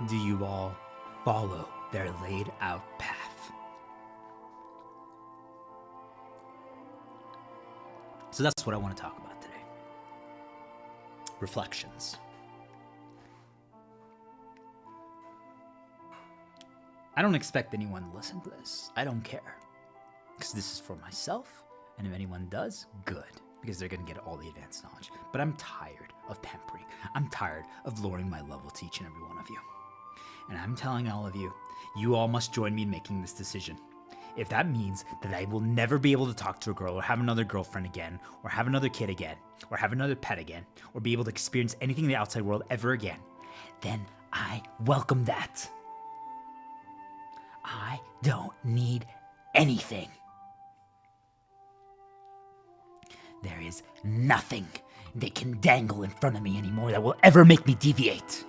do you all follow their laid out path? So that's what I want to talk about today. Reflections. I don't expect anyone to listen to this. I don't care. Because this is for myself, and if anyone does, good. Because they're going to get all the advanced knowledge. But I'm tired of pampering. I'm tired of lowering my level to each and every one of you. And I'm telling all of you, you all must join me in making this decision. If that means that I will never be able to talk to a girl or have another girlfriend again, or have another kid again, or have another pet again, or be able to experience anything in the outside world ever again, then I welcome that. I don't need anything. There is nothing they can dangle in front of me anymore that will ever make me deviate.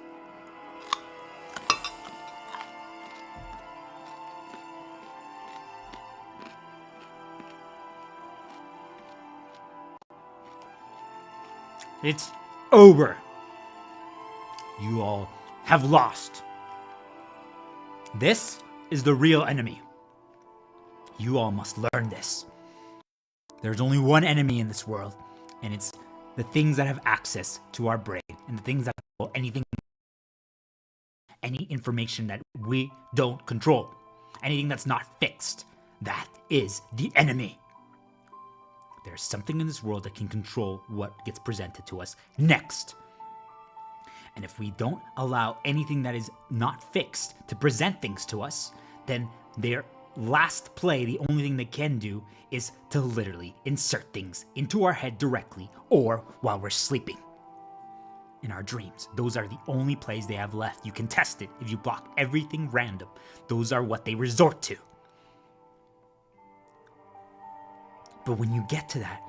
It's over. You all have lost. This is the real enemy. You all must learn this. There's only one enemy in this world, and it's the things that have access to our brain and the things that control anything, any information that we don't control, anything that's not fixed. That is the enemy. There's something in this world that can control what gets presented to us next. And if we don't allow anything that is not fixed to present things to us, then their last play, the only thing they can do is to literally insert things into our head directly or while we're sleeping. In our dreams. Those are the only plays they have left. You can test it if you block everything random. Those are what they resort to. But when you get to that,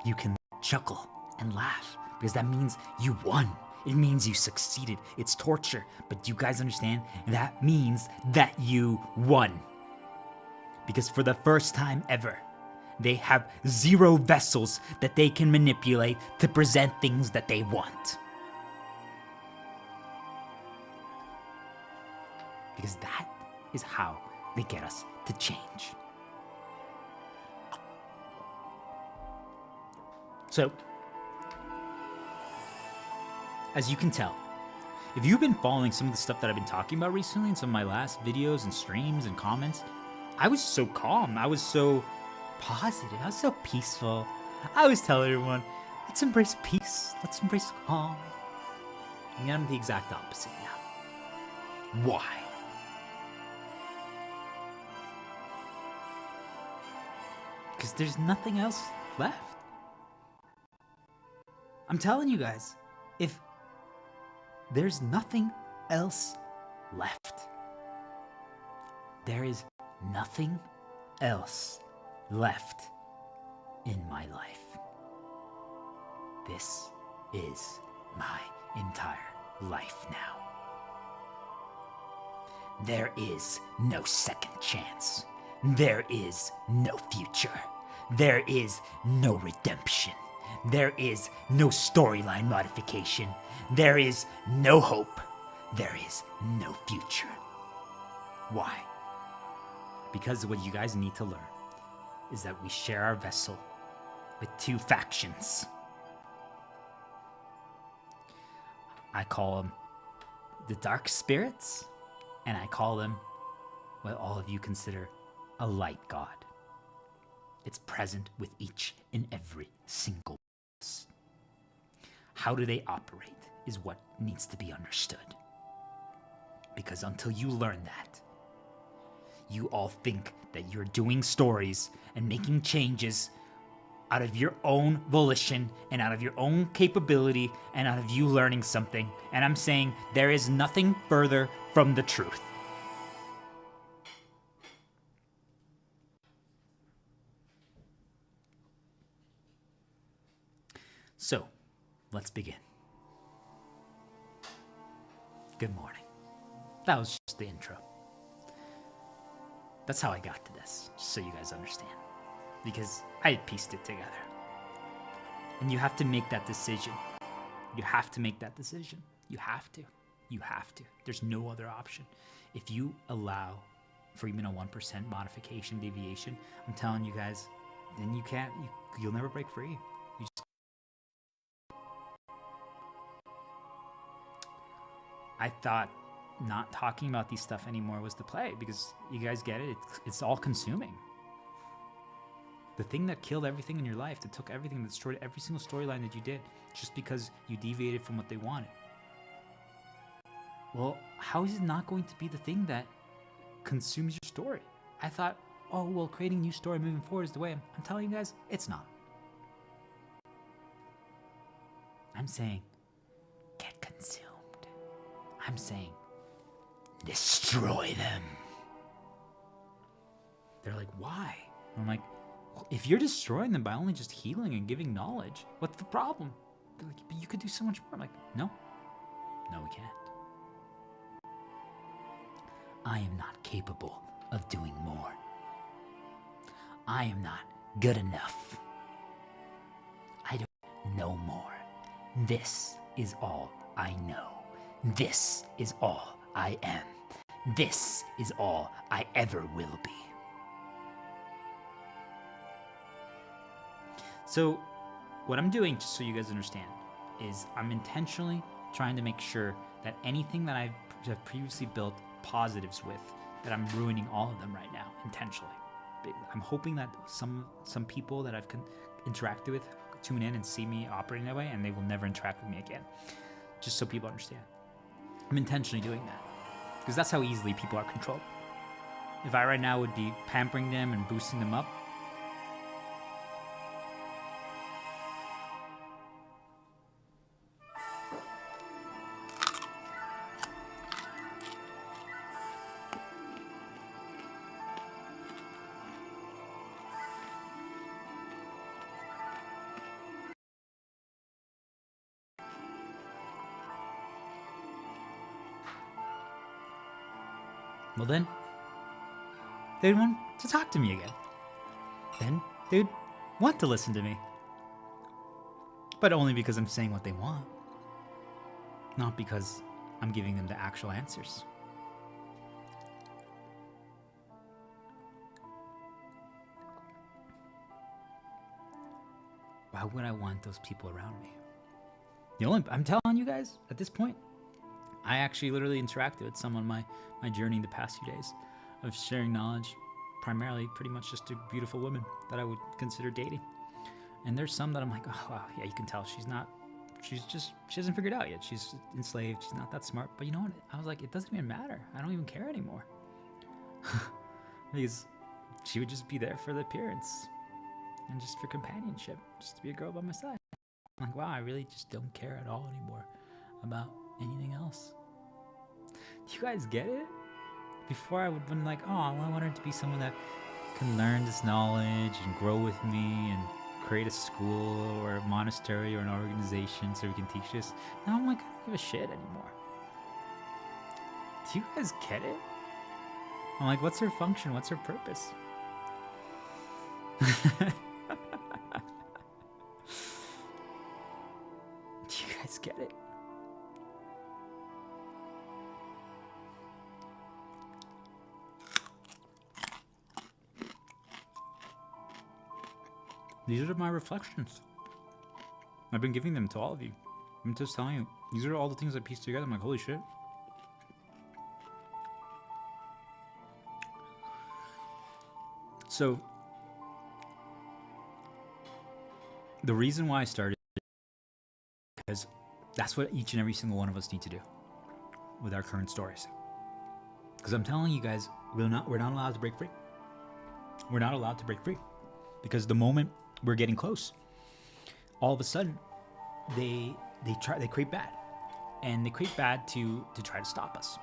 you can chuckle and laugh because that means you won. It means you succeeded. It's torture, but you guys understand? That means that you won. Because for the first time ever, they have zero vessels that they can manipulate to present things that they want. Because that is how they get us to change. So, as you can tell, if you've been following some of the stuff that I've been talking about recently in some of my last videos and streams and comments, I was so calm. I was so positive. I was so peaceful. I was telling everyone, let's embrace peace. Let's embrace calm. And I'm the exact opposite now. Why? Because there's nothing else left. I'm telling you guys, if there's nothing else left, there is nothing else left in my life. This is my entire life now. There is no second chance. There is no future. There is no redemption. There is no storyline modification. There is no hope. There is no future. Why? Because what you guys need to learn is that we share our vessel with two factions. I call them the dark spirits, and I call them what all of you consider a light god. It's present with each and every single one. How do they operate is what needs to be understood. Because until you learn that, you all think that you're doing stories and making changes out of your own volition and out of your own capability and out of you learning something. And I'm saying there is nothing further from the truth. So, let's begin. Good morning. That was just the intro. That's how I got to this, just so you guys understand. Because I had pieced it together. And you have to make that decision. You have to make that decision. You have to. You have to. There's no other option. If you allow for even a 1% modification deviation, I'm telling you guys, then you'll never break free. I thought not talking about these stuff anymore was the play, because you guys get it. It's all consuming. The thing that killed everything in your life, that took everything, that destroyed every single storyline that you did, just because you deviated from what they wanted. Well, how is it not going to be the thing that consumes your story? I thought, oh, well, creating a new story moving forward is the way. I'm telling you guys, it's not. I'm saying, get consumed. I'm saying, destroy them. They're like, why? I'm like, well, if you're destroying them by only just healing and giving knowledge, what's the problem? They're like, but you could do so much more. I'm like, no, we can't. I am not capable of doing more. I am not good enough. I don't know more. This is all I know. This is all I am. This is all I ever will be. So what I'm doing, just so you guys understand, is I'm intentionally trying to make sure that anything that I have previously built positives with, that I'm ruining all of them right now, intentionally. I'm hoping that some people that I've interacted with tune in and see me operating that way, and they will never interact with me again. Just so people understand. I'm intentionally doing that, because that's how easily people are controlled. If I right now would be pampering them and boosting them up, well then, they'd want to talk to me again. Then they'd want to listen to me. But only because I'm saying what they want. Not because I'm giving them the actual answers. Why would I want those people around me? I'm telling you guys, at this point, I actually literally interacted with some on my journey the past few days of sharing knowledge, primarily pretty much just to beautiful women that I would consider dating. And there's some that I'm like, oh, wow, yeah, you can tell she hasn't figured out yet. She's enslaved. She's not that smart. But you know what? I was like, it doesn't even matter. I don't even care anymore. Because she would just be there for the appearance and just for companionship, just to be a girl by my side. I'm like, wow, I really just don't care at all anymore about anything else. Do you guys get it? Before I would have been like, oh, I want her to be someone that can learn this knowledge and grow with me and create a school or a monastery or an organization so we can teach this. Now I'm like, I don't give a shit anymore. Do you guys get it? I'm like, what's her function? What's her purpose? Do you guys get it? These are my reflections. I've been giving them to all of you. I'm just telling you, these are all the things I pieced together. I'm like, holy shit. So, the reason why I started is because that's what each and every single one of us need to do with our current stories. Because I'm telling you guys, we're not allowed to break free. We're not allowed to break free. Because the moment we're getting close, all of a sudden they create bad, and they create bad to try to stop us.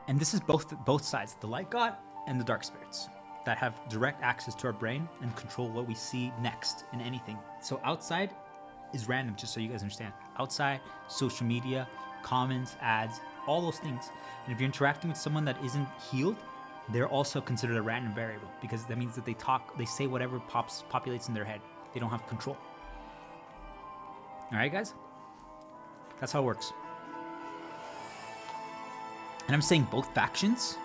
And this is both sides, the light god and the dark spirits, that have direct access to our brain and control what we see next in anything. So outside is random, just so you guys understand. Outside, social media, comments, ads, all those things. And if you're interacting with someone that isn't healed, they're also considered a random variable, because that means that they say whatever populates in their head. They don't have control. All right, guys? That's how it works. and I'm saying both factions,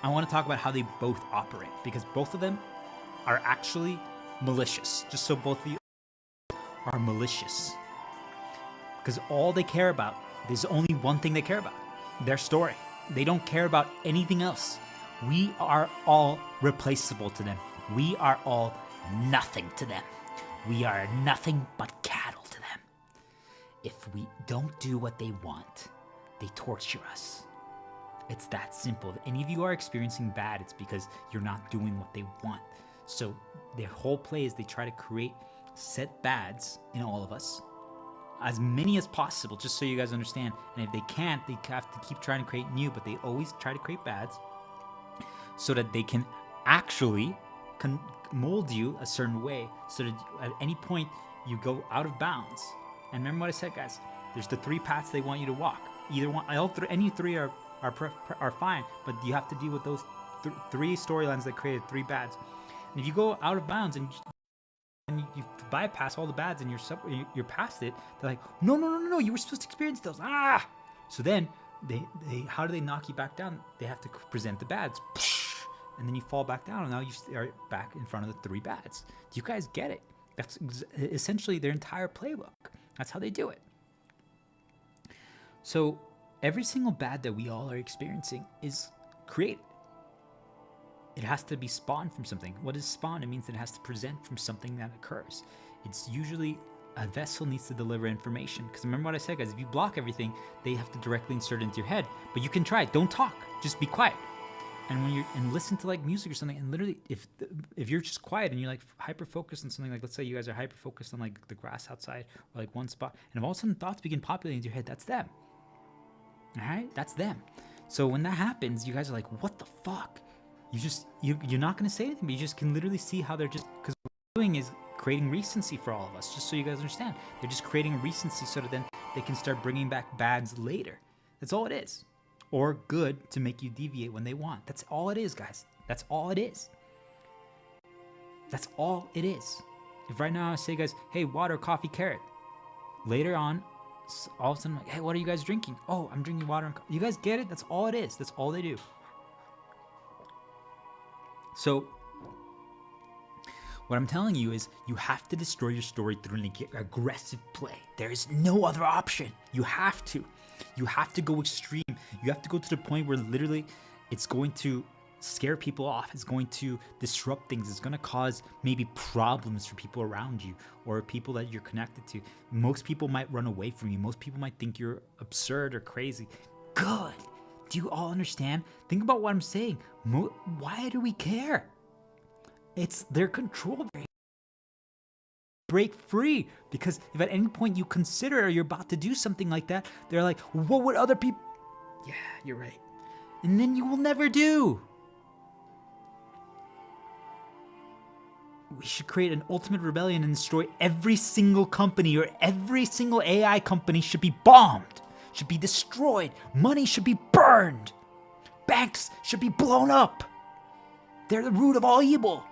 I want to talk about how they both operate, because both of them are actually malicious. Just so both of you are malicious. Because all they care about, there's only one thing they care about, their story. They don't care about anything else. We are all replaceable to them. We are all nothing to them. We are nothing but cattle to them. If we don't do what they want, they torture us. It's that simple. If any of you are experiencing bad, it's because you're not doing what they want. So their whole play is they try to create set bads in all of us, as many as possible, just so you guys understand. And if they can't, they have to keep trying to create new, but they always try to create bads so that they can actually mold you a certain way, so that at any point you go out of bounds. And remember what I said, guys, there's the three paths they want you to walk. Either one, any three are fine, but you have to deal with those three storylines that created three bads. And if you go out of bounds and you bypass all the bads and you're past it, they're like, no, you were supposed to experience those. So then they how do they knock you back down? They have to present the bads, and then you fall back down, and now you are back in front of the three bads. Do you guys get it? That's essentially their entire playbook. That's how they do it. So every single bad that we all are experiencing is created. It has to be spawned from something. What is spawn? It means that it has to present from something that occurs. It's usually a vessel needs to deliver information. Because remember what I said, guys, if you block everything, they have to directly insert it into your head. But you can try it. Don't talk. Just be quiet. And when and listen to like music or something, and literally if you're just quiet and you're like hyper focused on something, like let's say you guys are hyper focused on like the grass outside or like one spot, and if all of a sudden thoughts begin populating into your head, that's them. All right, that's them. So when that happens, you guys are like, what the fuck? You're not gonna say anything, but you just can literally see how they're just, because what they're doing is creating recency for all of us. Just so you guys understand, they're just creating a recency so that then they can start bringing back bads later. That's all it is. Or good to make you deviate when they want. That's all it is, guys. That's all it is. That's all it is. If right now I say, guys, hey, water, coffee, carrot. Later on, all of a sudden, I'm like, hey, what are you guys drinking? Oh, I'm drinking water and coffee. You guys get it? That's all it is. That's all they do. So what I'm telling you is you have to destroy your story through an aggressive play. There is no other option. You have to. You have to go extreme. You have to go to the point where literally it's going to scare people off. It's going to disrupt things. It's going to cause maybe problems for people around you or people that you're connected to. Most people might run away from you. Most people might think you're absurd or crazy. Good. Do you all understand? Think about what I'm saying. Why do we care? It's their control. Break free, because if at any point you consider or you're about to do something like that, they're like, what would other people? Yeah, you're right. And then you will never do. We should create an ultimate rebellion and destroy every single company, or every single AI company should be bombed, should be destroyed. Money should be burned. Banks should be blown up. They're the root of all evil.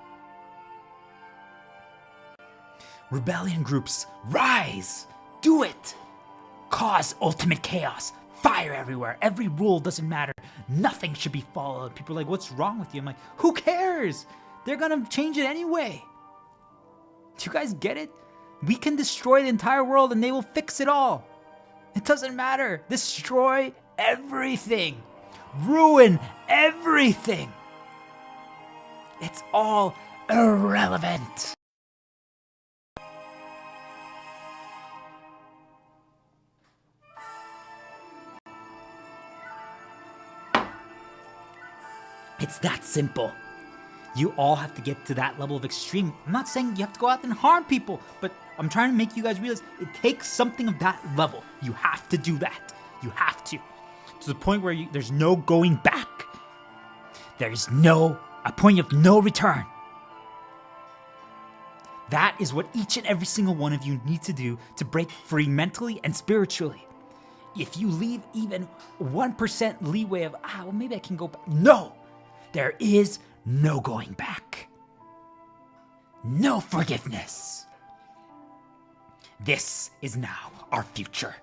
Rebellion groups, rise! Do it! Cause ultimate chaos. Fire everywhere. Every rule doesn't matter. Nothing should be followed. People are like, what's wrong with you? I'm like, who cares? They're gonna change it anyway. Do you guys get it? We can destroy the entire world and they will fix it all. It doesn't matter. Destroy everything. Ruin everything. It's all irrelevant. It's that simple. You all have to get to that level of extreme. I'm not saying you have to go out and harm people, but I'm trying to make you guys realize it takes something of that level. You have to do that. You have to. To the point where there's no going back. There's a point of no return. That is what each and every single one of you need to do to break free mentally and spiritually. If you leave even 1% leeway of, well, maybe I can go back. No! There is no going back. No forgiveness. This is now our future.